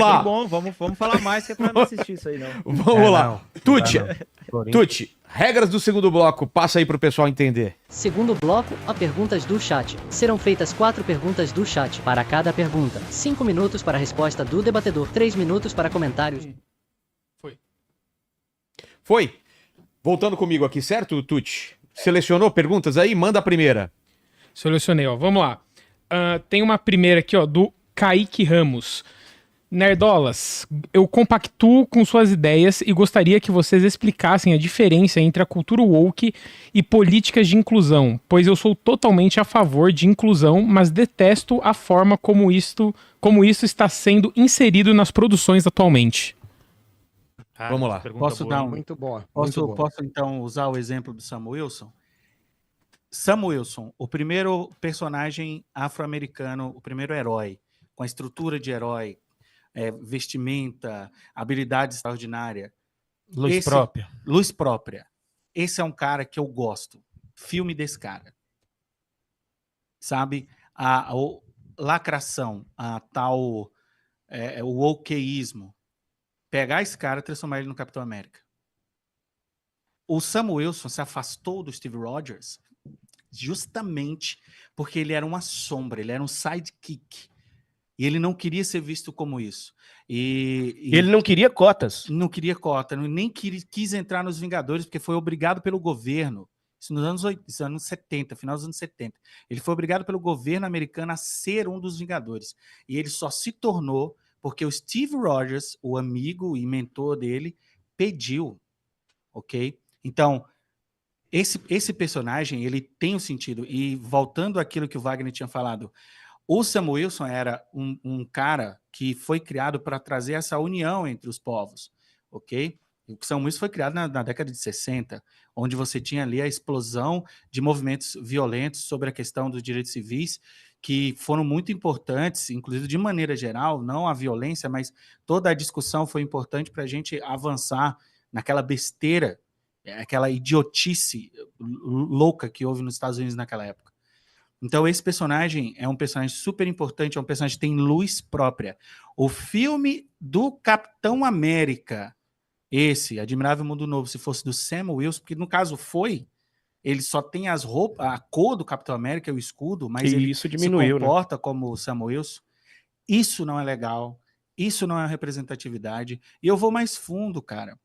lá. Que bom, vamos falar mais, que é pra não assistir isso aí, não. Vamos lá. Tuti, regras do segundo bloco, passa aí pro pessoal entender. Segundo bloco, a perguntas do chat. Serão feitas 4 perguntas do chat para cada pergunta. 5 minutos para a resposta do debatedor, 3 minutos para comentários. Foi. Voltando comigo aqui, certo, Tuti? Selecionou perguntas aí? Manda a primeira. Selecionei, ó. Vamos lá. Tem uma primeira aqui, ó, do Kaique Ramos. Nerdolas, eu compactuo com suas ideias e gostaria que vocês explicassem a diferença entre a cultura woke e políticas de inclusão, pois eu sou totalmente a favor de inclusão, mas detesto a forma como isso está sendo inserido nas produções atualmente. Vamos lá. Posso dar Muito boa. Posso então usar o exemplo do Sam Wilson? Sam Wilson, o primeiro personagem afro-americano, o primeiro herói, com a estrutura de herói, vestimenta, habilidade extraordinária. Luz própria. Luz própria. Esse é um cara que eu gosto. Filme desse cara. Sabe? A lacração, a tal... o wokeísmo. Pegar esse cara e transformar ele no Capitão América. O Sam Wilson se afastou do Steve Rogers justamente porque ele era uma sombra, ele era um sidekick. E ele não queria ser visto como isso. E ele não queria cotas. Não queria cota, nem quis entrar nos Vingadores, porque foi obrigado pelo governo, isso nos anos 70, final dos anos 70. Ele foi obrigado pelo governo americano a ser um dos Vingadores. E ele só se tornou porque o Steve Rogers, o amigo e mentor dele, pediu, ok? Então, esse personagem, ele tem um sentido. E voltando àquilo que o Wagner tinha falado, o Sam Wilson era um cara que foi criado para trazer essa união entre os povos, ok? O Sam Wilson foi criado na década de 60, onde você tinha ali a explosão de movimentos violentos sobre a questão dos direitos civis, que foram muito importantes, inclusive de maneira geral, não a violência, mas toda a discussão foi importante para a gente avançar naquela besteira, aquela idiotice louca que houve nos Estados Unidos naquela época. Então esse personagem é um personagem super importante, é um personagem que tem luz própria. O filme do Capitão América, esse, Admirável Mundo Novo, se fosse do Sam Wilson, porque no caso ele só tem as roupas, a cor do Capitão América, o escudo, mas ele isso diminuiu, se comporta como o Sam Wilson. Isso não é legal, isso não é representatividade. E eu vou mais fundo, cara.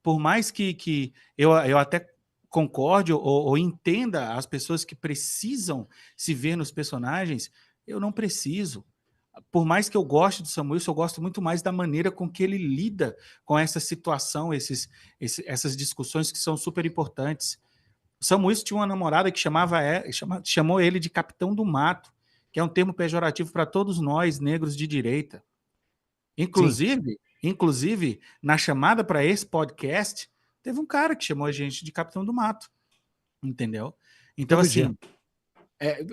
Por mais que eu até concorde ou entenda as pessoas que precisam se ver nos personagens, eu não preciso. Por mais que eu goste do Sam Wilson, eu gosto muito mais da maneira com que ele lida com essa situação, essas discussões que são super importantes. O Sam Wilson tinha uma namorada que chamou ele de Capitão do Mato, que é um termo pejorativo para todos nós, negros de direita. Inclusive, na chamada para esse podcast, teve um cara que chamou a gente de Capitão do Mato. Entendeu? Então, Todo assim, dia.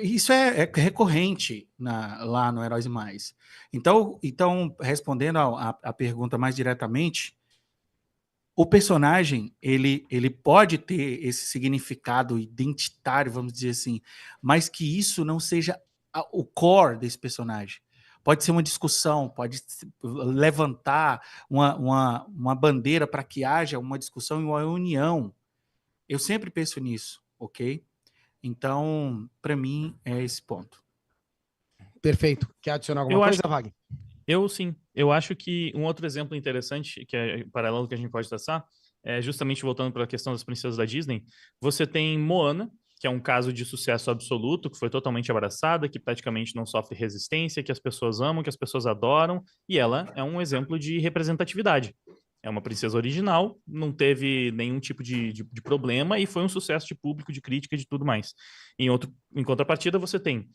isso é recorrente lá no Heróis e Mais. Então respondendo a pergunta mais diretamente, o personagem, ele pode ter esse significado identitário, vamos dizer assim, mas que isso não seja o core desse personagem. Pode ser uma discussão, pode levantar uma bandeira para que haja uma discussão e uma união. Eu sempre penso nisso, ok? Então, para mim, é esse ponto. Perfeito. Quer adicionar alguma coisa, Wagner? Eu acho que um outro exemplo interessante, que é paralelo que a gente pode traçar, é justamente voltando para a questão das princesas da Disney, você tem Moana, que é um caso de sucesso absoluto, que foi totalmente abraçada, que praticamente não sofre resistência, que as pessoas amam, que as pessoas adoram, e ela é um exemplo de representatividade. É uma princesa original, não teve nenhum tipo de problema e foi um sucesso de público, de crítica e de tudo mais. Em contrapartida, você tem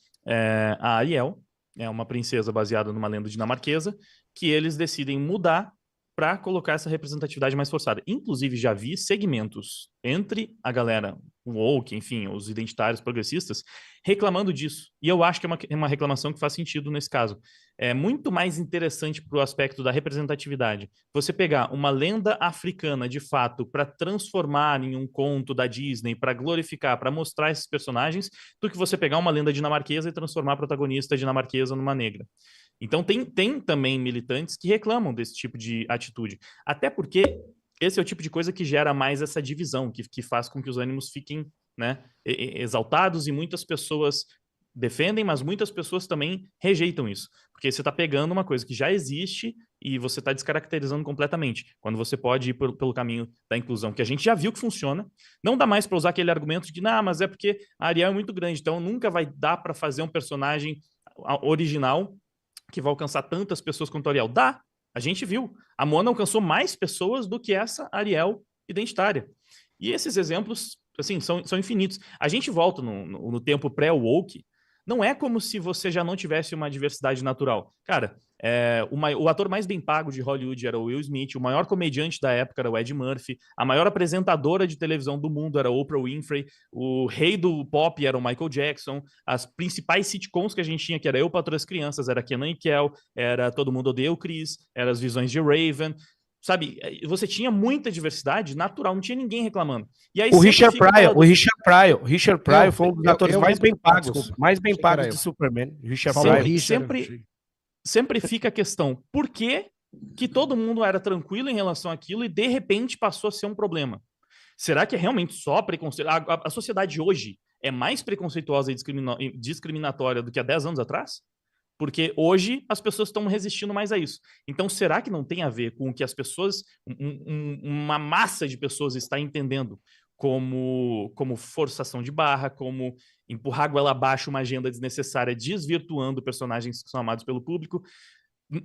a Ariel, é uma princesa baseada numa lenda dinamarquesa, que eles decidem mudar para colocar essa representatividade mais forçada. Inclusive, já vi segmentos entre a galera woke, enfim, os identitários progressistas, reclamando disso. E eu acho que é uma reclamação que faz sentido nesse caso. É muito mais interessante para o aspecto da representatividade você pegar uma lenda africana, de fato, para transformar em um conto da Disney, para glorificar, para mostrar esses personagens, do que você pegar uma lenda dinamarquesa e transformar a protagonista dinamarquesa numa negra. Então tem também militantes que reclamam desse tipo de atitude. Até porque esse é o tipo de coisa que gera mais essa divisão, que faz com que os ânimos fiquem, né, exaltados, e muitas pessoas defendem, mas muitas pessoas também rejeitam isso. Porque você está pegando uma coisa que já existe e você está descaracterizando completamente. Quando você pode ir pelo caminho da inclusão, que a gente já viu que funciona. Não dá mais para usar aquele argumento de, não, mas é porque a Ariel é muito grande, então nunca vai dar para fazer um personagem original que vai alcançar tantas pessoas quanto a Ariel. Dá, a gente viu. A Moana alcançou mais pessoas do que essa Ariel identitária. E esses exemplos, assim, são infinitos. A gente volta no tempo pré-woke. Não é como se você já não tivesse uma diversidade natural. Cara, o ator mais bem pago de Hollywood era o Will Smith, o maior comediante da época era o Ed Murphy, a maior apresentadora de televisão do mundo era Oprah Winfrey, o rei do pop era o Michael Jackson, as principais sitcoms que a gente tinha, que era Eu, Patroa das Crianças, era Kenan e Kel, era Todo Mundo Odeia o Chris, era As Visões de Raven. Sabe, você tinha muita diversidade natural, não tinha ninguém reclamando. E aí O Richard Pryor foi um dos atores mais bem pagos, desculpa. mais bem Achei que era pagos eu. de Superman. Richard Falou Pryor. Richard. Sempre fica a questão, por que todo mundo era tranquilo em relação àquilo e de repente passou a ser um problema? Será que é realmente só preconceito? A sociedade hoje é mais preconceituosa e discriminatória do que há 10 anos atrás? Porque hoje as pessoas estão resistindo mais a isso. Então, será que não tem a ver com o que as pessoas, uma massa de pessoas está entendendo como forçação de barra, como empurrar a goela abaixo uma agenda desnecessária, desvirtuando personagens que são amados pelo público?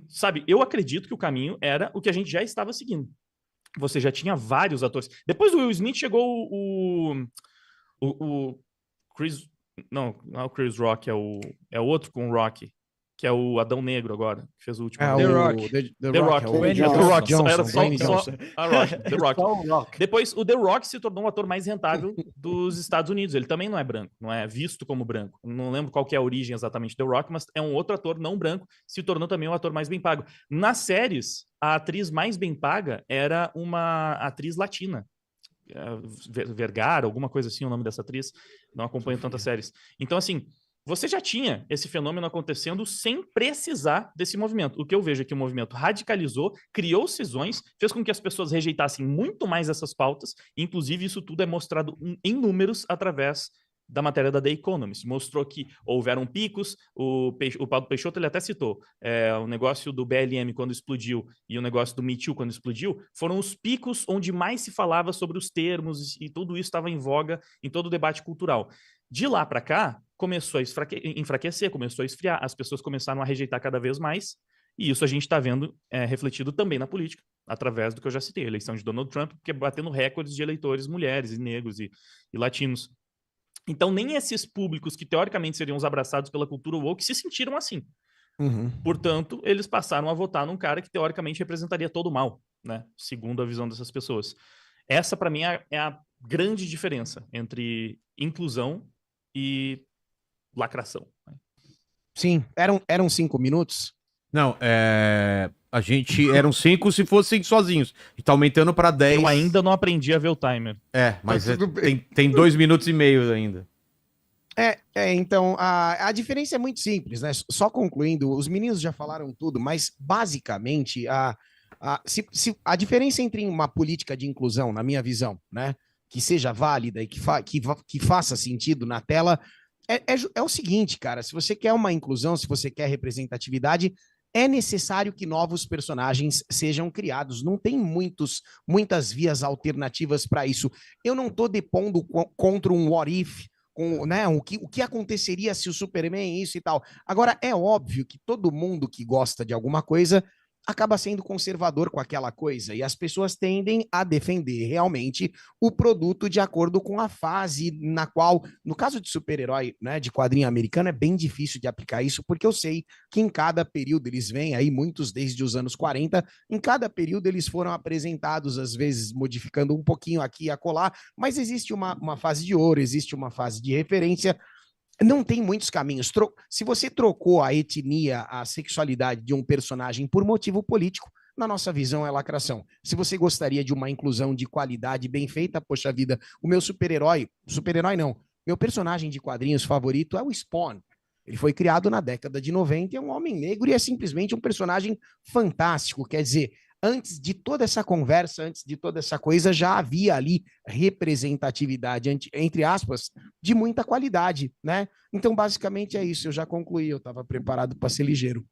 Sabe, eu acredito que o caminho era o que a gente já estava seguindo. Você já tinha vários atores. Depois do Will Smith chegou o Chris... Não é o Chris Rock, é o outro com o Rock, que é o Adão Negro agora, que fez o último. É, The o Rock. The Rock. É o Dwayne The Rock. Johnson, Era só Dwayne Johnson. a Rock. The Rock. Só o Rock. Depois, o The Rock se tornou o ator mais rentável dos Estados Unidos. Ele também não é branco, não é visto como branco. Não lembro qual que é a origem exatamente do The Rock, mas é um outro ator não branco, se tornou também o ator mais bem pago. Nas séries, a atriz mais bem paga era uma atriz latina. Vergara, alguma coisa assim, o nome dessa atriz. Não acompanho tantas séries. Então, assim, você já tinha esse fenômeno acontecendo sem precisar desse movimento. O que eu vejo é que o movimento radicalizou, criou cisões, fez com que as pessoas rejeitassem muito mais essas pautas, e, inclusive, isso tudo é mostrado em números através da matéria da The Economist. Mostrou que houveram picos, o Paulo Peixoto ele até citou, o negócio do BLM quando explodiu e o negócio do Me Too quando explodiu, foram os picos onde mais se falava sobre os termos e tudo isso estava em voga em todo o debate cultural. De lá para cá, começou a enfraquecer, começou a esfriar, as pessoas começaram a rejeitar cada vez mais, e isso a gente está vendo refletido também na política, através do que eu já citei, a eleição de Donald Trump, que é batendo recordes de eleitores mulheres e negros e latinos. Então, nem esses públicos que teoricamente seriam os abraçados pela cultura woke se sentiram assim. Uhum. Portanto, eles passaram a votar num cara que teoricamente representaria todo o mal, né? Segundo a visão dessas pessoas. Essa, para mim, é a grande diferença entre inclusão e lacração. Sim, eram 5 minutos. Não, a gente eram 5 se fossem sozinhos. E tá aumentando pra 10. Eu ainda não aprendi a ver o timer. Mas tudo bem. tem 2 minutos e meio ainda. Então, a diferença é muito simples, né? Só concluindo, os meninos já falaram tudo, mas basicamente a diferença entre uma política de inclusão, na minha visão, né, que seja válida e que faça sentido na tela, é o seguinte, cara, se você quer uma inclusão, se você quer representatividade, é necessário que novos personagens sejam criados. Não tem muitas vias alternativas para isso. Eu não estou depondo contra um what if, né, o que aconteceria se o Superman isso e tal. Agora, é óbvio que todo mundo que gosta de alguma coisa acaba sendo conservador com aquela coisa, e as pessoas tendem a defender realmente o produto de acordo com a fase na qual, no caso de super-herói, né, de quadrinho americano, é bem difícil de aplicar isso, porque eu sei que em cada período eles vêm aí, muitos desde os anos 40, em cada período eles foram apresentados, às vezes modificando um pouquinho aqui e acolá, mas existe uma fase de ouro, existe uma fase de referência. Não tem muitos caminhos. Se você trocou a etnia, a sexualidade de um personagem por motivo político, na nossa visão é lacração. Se você gostaria de uma inclusão de qualidade bem feita, poxa vida, o meu super-herói não, meu personagem de quadrinhos favorito é o Spawn. Ele foi criado na década de 90 e é um homem negro e é simplesmente um personagem fantástico. Quer dizer, antes de toda essa conversa, antes de toda essa coisa, já havia ali representatividade, entre aspas, de muita qualidade, né? Então, basicamente é isso. Eu já concluí, eu estava preparado para ser ligeiro.